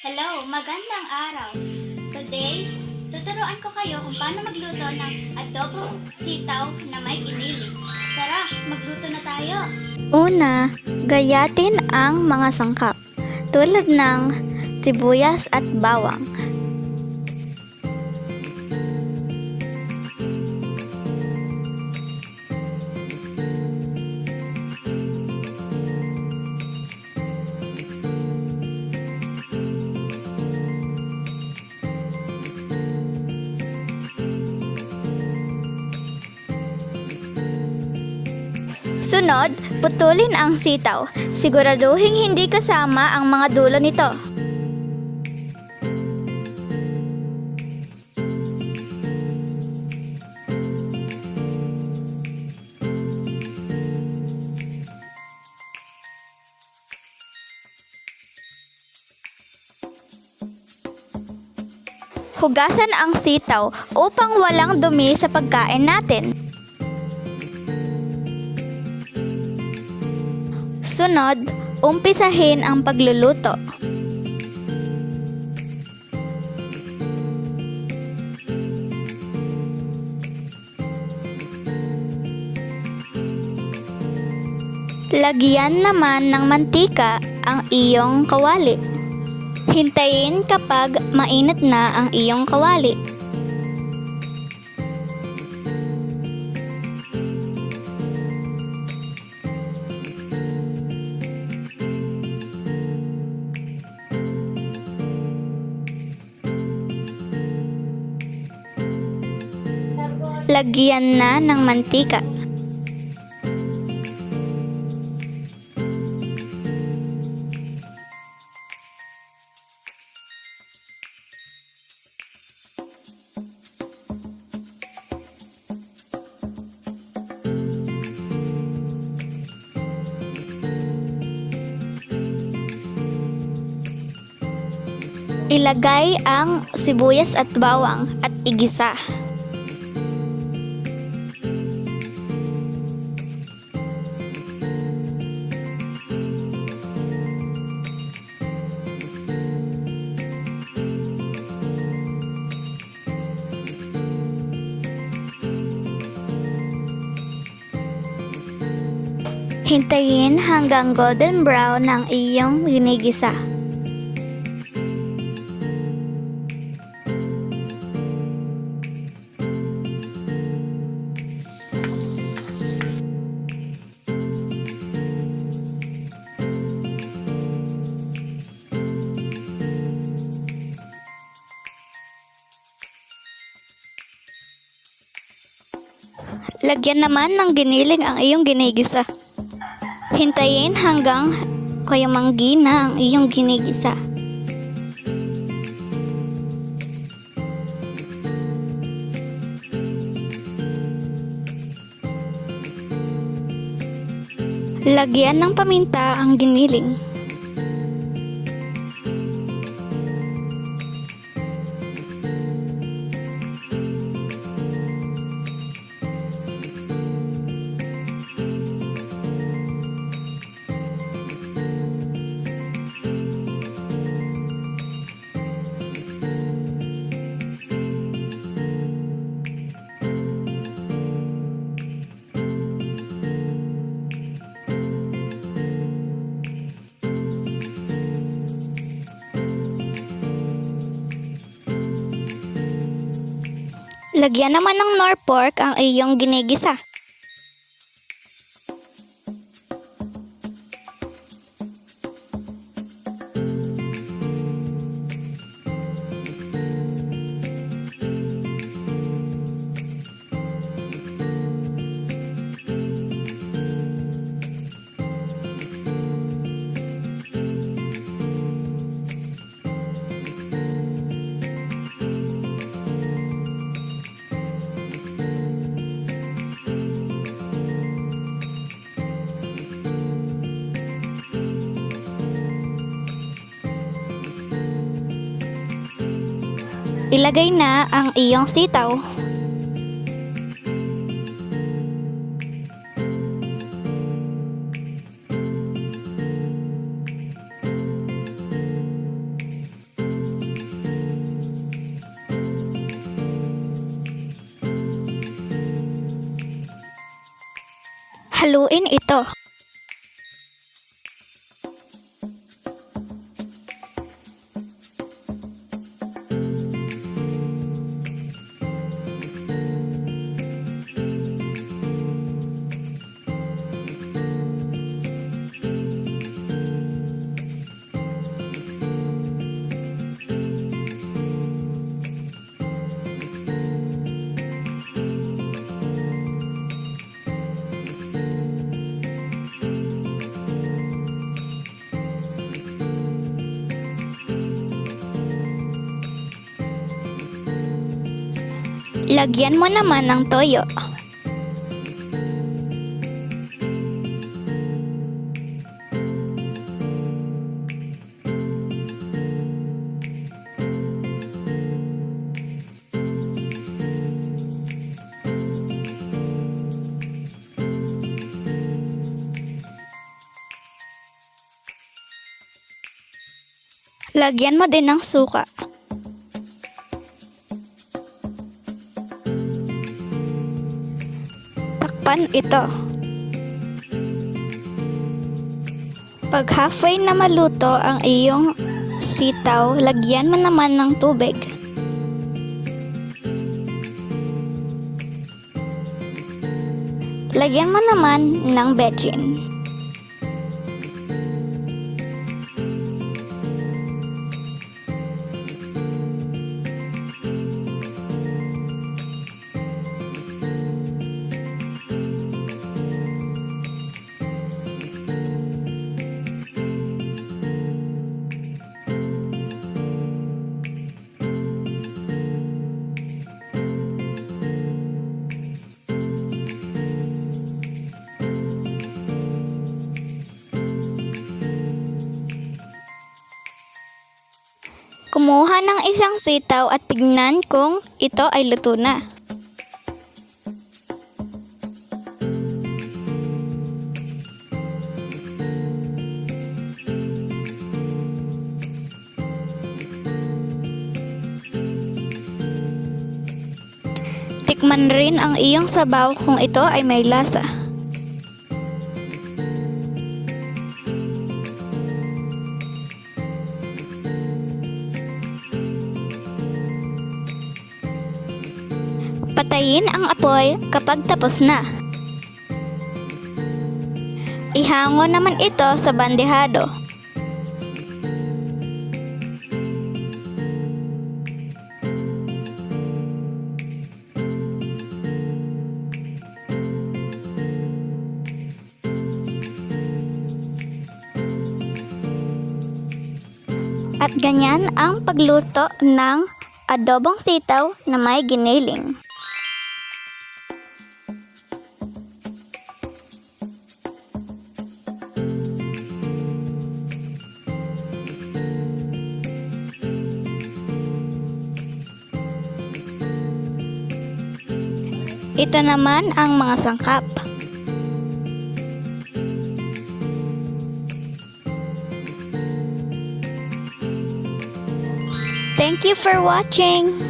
Hello, magandang araw. Today, tuturuan ko kayo kung paano magluto ng adobong sitaw na may giniling. Tara, magluto na tayo. Una, gayatin ang mga sangkap tulad ng sibuyas at bawang. Sunod, putulin ang sitaw. Siguraduhin hindi kasama ang mga dulo nito. Hugasan ang sitaw upang walang dumi sa pagkain natin. Sunod, umpisahin ang pagluluto. Lagyan naman ng mantika ang iyong kawali. Hintayin kapag mainit na ang iyong kawali. Lagyan na ng mantika. Ilagay ang sibuyas at bawang at igisa. Hintayin hanggang golden brown ang iyong ginigisa. Lagyan naman ng giniling ang iyong ginigisa. Hintayin hanggang kayumanggi na ang iyong ginigisa. Lagyan ng paminta ang giniling. Lagyan naman ng nor pork ang iyong ginigisa. Ilagay na ang iyong sitaw. Haluin ito. Lagyan mo naman ng toyo. Lagyan mo din ng suka. Takpan ito. Pag halfway na maluto ang iyong sitaw, lagyan mo naman ng tubig. Lagyan mo naman ng bechin. Kumuha ng isang sitaw at tignan kung ito ay luto na. Tikman rin ang iyong sabaw kung ito ay may lasa. Patayin ang apoy kapag tapos na. Ihango naman ito sa bandehado. At ganyan ang pagluto ng adobong sitaw na may giniling. Ito naman ang mga sangkap. Thank you for watching!